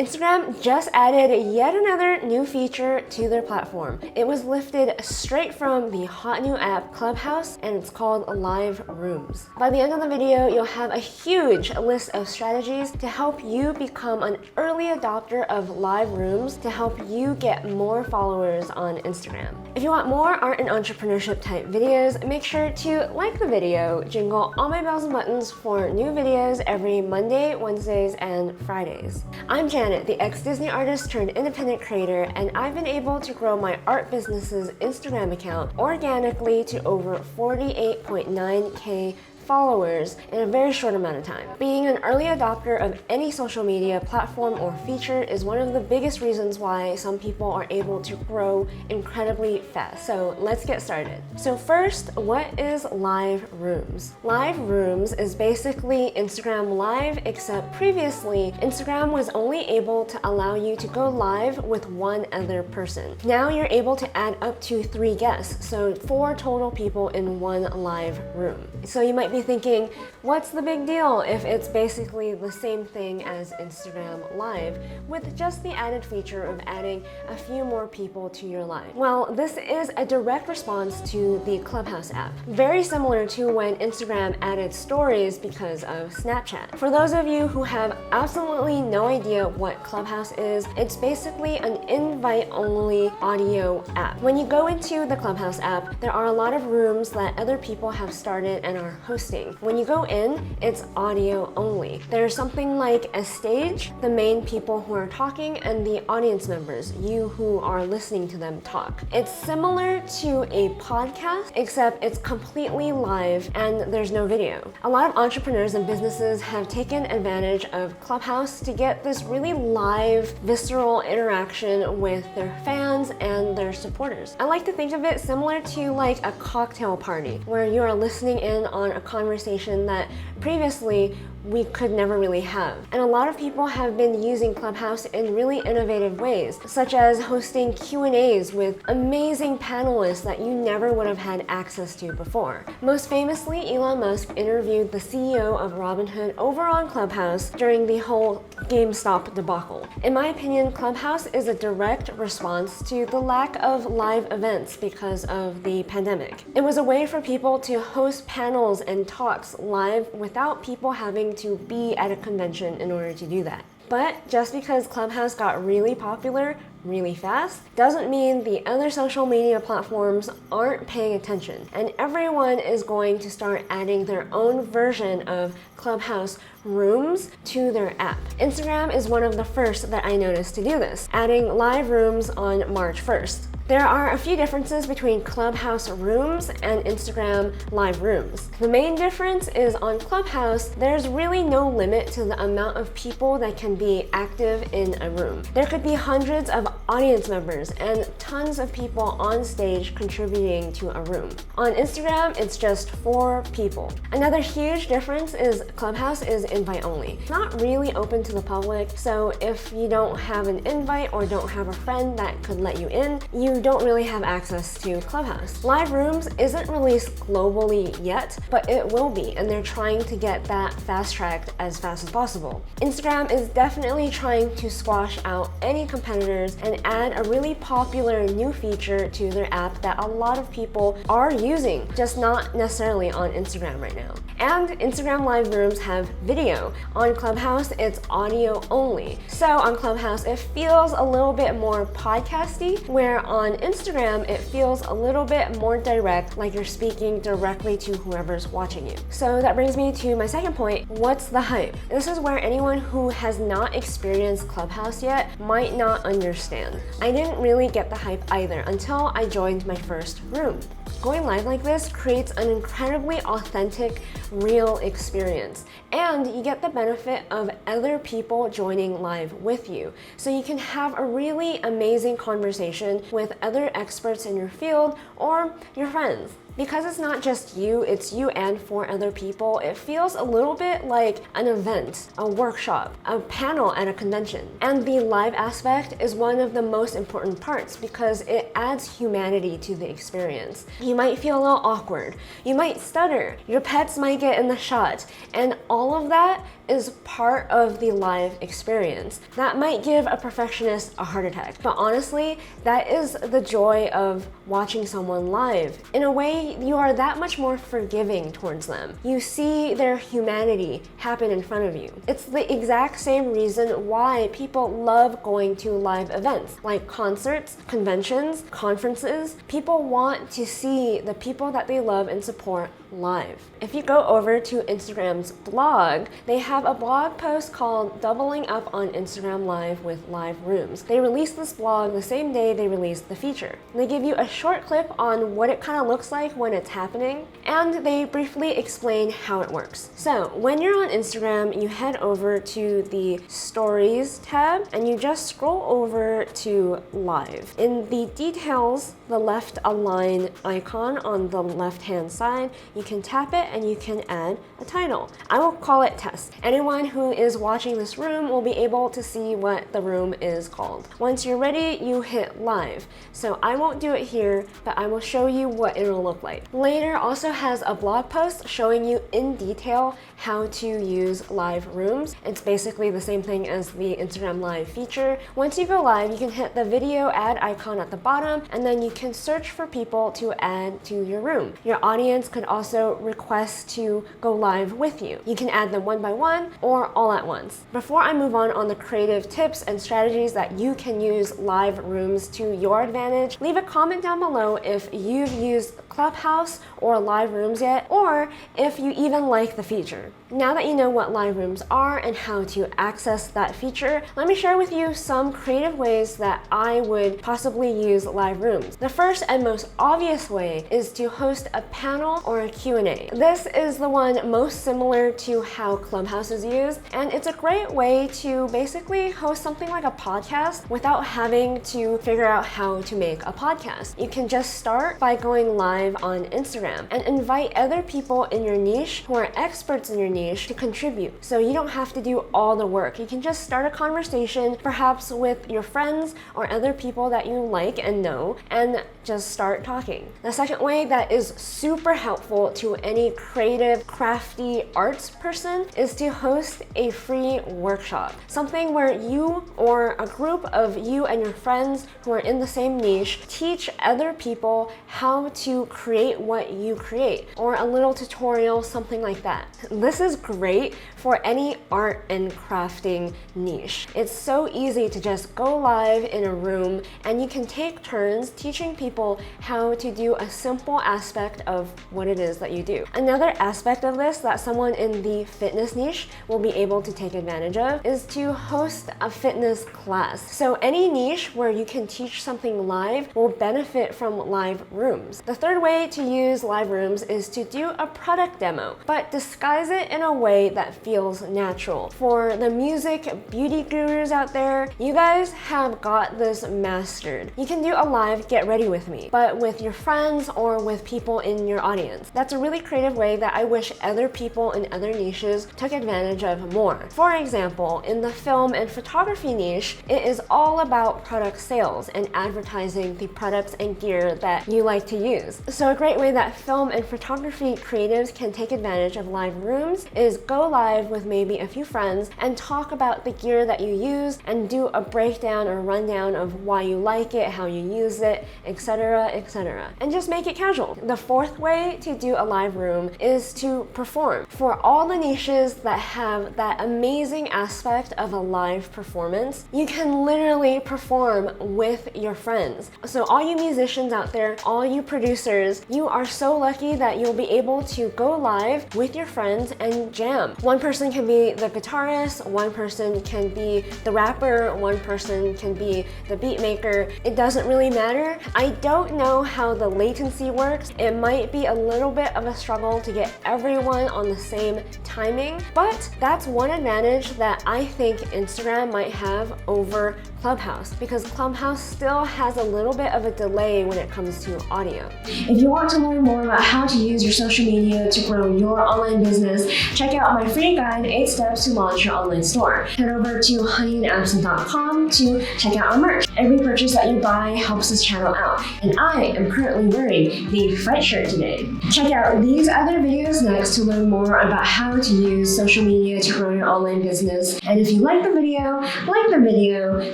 Instagram just added yet another new feature to their platform. It was lifted straight from the hot new app Clubhouse, and it's called Live Rooms. By the end of the video, you'll have a huge list of strategies to help you become an early adopter of Live Rooms to help you get more followers on Instagram. If you want more art and entrepreneurship type videos, make sure to like the video, jingle all my bells and buttons for new videos every Monday, Wednesdays, and Fridays. I'm Janet, the ex-Disney artist turned independent creator, and I've been able to grow my art business's Instagram account organically to over 48.9K followers in a very short amount of time. Being an early adopter of any social media platform or feature is one of the biggest reasons why some people are able to grow incredibly fast. So let's get started. So first, what is Live Rooms? Live Rooms is basically Instagram Live, except previously Instagram was only able to allow you to go live with one other person. Now you're able to add up to 3 guests, so 4 total people in one live room. So you might be thinking, what's the big deal if it's basically the same thing as Instagram Live with just the added feature of adding a few more people to your live? Well, this is a direct response to the Clubhouse app, very similar to when Instagram added stories because of Snapchat. For those of you who have absolutely no idea what Clubhouse is, it's basically an invite-only audio app. When you go into the Clubhouse app, there are a lot of rooms that other people have started and are hosting. When you go in, it's audio only. There's something like a stage, the main people who are talking, and the audience members, you who are listening to them talk. It's similar to a podcast, except it's completely live and there's no video. A lot of entrepreneurs and businesses have taken advantage of Clubhouse to get this really live, visceral interaction with their fans and their supporters. I like to think of it similar to like a cocktail party, where you are listening in on a conversation that previously we could never really have. And a lot of people have been using Clubhouse in really innovative ways, such as hosting Q&As with amazing panelists that you never would have had access to before. Most famously, Elon Musk interviewed the CEO of Robinhood over on Clubhouse during the whole GameStop debacle. In my opinion, Clubhouse is a direct response to the lack of live events because of the pandemic. It was a way for people to host panels and talks live without people having to be at a convention in order to do that. But just because Clubhouse got really popular really fast doesn't mean the other social media platforms aren't paying attention, and everyone is going to start adding their own version of Clubhouse Rooms to their app. Instagram is one of the first that I noticed to do this, adding live rooms on March 1st. There are a few differences between Clubhouse Rooms and Instagram Live Rooms. The main difference is on Clubhouse, there's really no limit to the amount of people that can be active in a room. There could be hundreds of audience members and tons of people on stage contributing to a room. On Instagram, it's just 4 people. Another huge difference is Clubhouse is invite only. It's not really open to the public, so if you don't have an invite or don't have a friend that could let you in, you don't really have access to Clubhouse. Live Rooms isn't released globally yet, but it will be, and they're trying to get that fast-tracked as fast as possible. Instagram is definitely trying to squash out any competitors and add a really popular new feature to their app that a lot of people are using, just not necessarily on Instagram right now. And Instagram Live Rooms have video. On Clubhouse, it's audio only. So on Clubhouse, it feels a little bit more podcasty, where on Instagram, it feels a little bit more direct, like you're speaking directly to whoever's watching you. So that brings me to my second point. What's the hype? This is where anyone who has not experienced Clubhouse yet might not understand. I didn't really get the hype either until I joined my first room. Going live like this creates an incredibly authentic, real experience, and you get the benefit of other people joining live with you. So you can have a really amazing conversation with other experts in your field or your friends. Because it's not just you, it's you and 4 other people, it feels a little bit like an event, a workshop, a panel at a convention. And the live aspect is one of the most important parts because it adds humanity to the experience. You might feel a little awkward, you might stutter, your pets might get in the shot, and all of that is part of the live experience. That might give a perfectionist a heart attack, but honestly, that is the joy of watching someone live. In a way, you are that much more forgiving towards them. You see their humanity happen in front of you. It's the exact same reason why people love going to live events like concerts, conventions, conferences. People want to see the people that they love and support live. If you go over to Instagram's blog, they have a blog post called Doubling Up on Instagram Live with Live Rooms. They released this blog the same day they released the feature. They give you a short clip on what it kind of looks like when it's happening, and they briefly explain how it works. So when you're on Instagram, you head over to the Stories tab and you just scroll over to Live. In the details, the left align icon on the left-hand side, you can tap it and you can add a title. I will call it Test. Anyone who is watching this room will be able to see what the room is called. Once you're ready, you hit Live. So I won't do it here, but I will show you what it'll look like. Later also has a blog post showing you in detail how to use live rooms. It's basically the same thing as the Instagram Live feature. Once you go live, you can hit the video add icon at the bottom, and then you can search for people to add to your room. Your audience could also request to go live with you. You can add them one by one or all at once. Before I move on the creative tips and strategies that you can use live rooms to your advantage, leave a comment down below if you've used Clubhouse or live rooms yet, or if you even like the feature. Now that you know what live rooms are and how to access that feature, let me share with you some creative ways that I would possibly use live rooms. The first and most obvious way is to host a panel or a Q&A. This is the one most similar to how Clubhouse is used, and it's a great way to basically host something like a podcast without having to figure out how to make a podcast. You can just start by going live on Instagram and invite other people in your niche who are experts in your niche to contribute. So you don't have to do all the work. You can just start a conversation, perhaps with your friends or other people that you like and know, and just start talking. The second way that is super helpful to any creative, crafty arts person is to host a free workshop. Something where you or a group of you and your friends who are in the same niche teach other people how to create what you create, or a little tutorial, something like that. This is great for any art and crafting niche. It's so easy to just go live in a room and you can take turns teaching people how to do a simple aspect of what it is that you do. Another aspect of this that someone in the fitness niche will be able to take advantage of is to host a fitness class. So any niche where you can teach something live will benefit from live rooms. The third way to use live rooms is to do a product demo, but disguise it in a way that feels natural. For the music beauty gurus out there, you guys have got this mastered. You can do a live get ready with me, but with your friends or with people in your audience. That's a really creative way that I wish other people in other niches took advantage of more. For example, in the film and photography niche, it is all about product sales and advertising the products and gear that you like to use. So a great way that film and photography creatives can take advantage of live rooms is go live with maybe a few friends and talk about the gear that you use and do a breakdown or rundown of why you like it, how you use it, etc., etc. And just make it casual. The fourth way to do a live room is to perform. For all the niches that have that amazing aspect of a live performance, you can literally perform with your friends. So all you musicians out there, all you producers, you are so lucky that you'll be able to go live with your friends and jam. One person can be the guitarist, one person can be the rapper, one person can be the beat maker. It doesn't really matter. I don't know how the latency works. It might be a little bit of a struggle to get everyone on the same timing, but that's one advantage that I think Instagram might have over Clubhouse, because Clubhouse still has a little bit of a delay when it comes to audio. If you want to learn more about how to use your social media to grow your online business check out my free guide, 8 Steps to Launch Your Online Store. Head over to honeyandabsinthe.com to check out our merch. Every purchase that you buy helps this channel out, and I am currently wearing the Fright shirt today. Check out these other videos next to learn more about how to use social media to grow your online business. And if you like the video,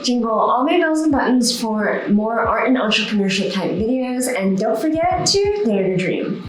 jingle all my bells and buttons for more art and entrepreneurship type videos, and don't forget to dare to dream.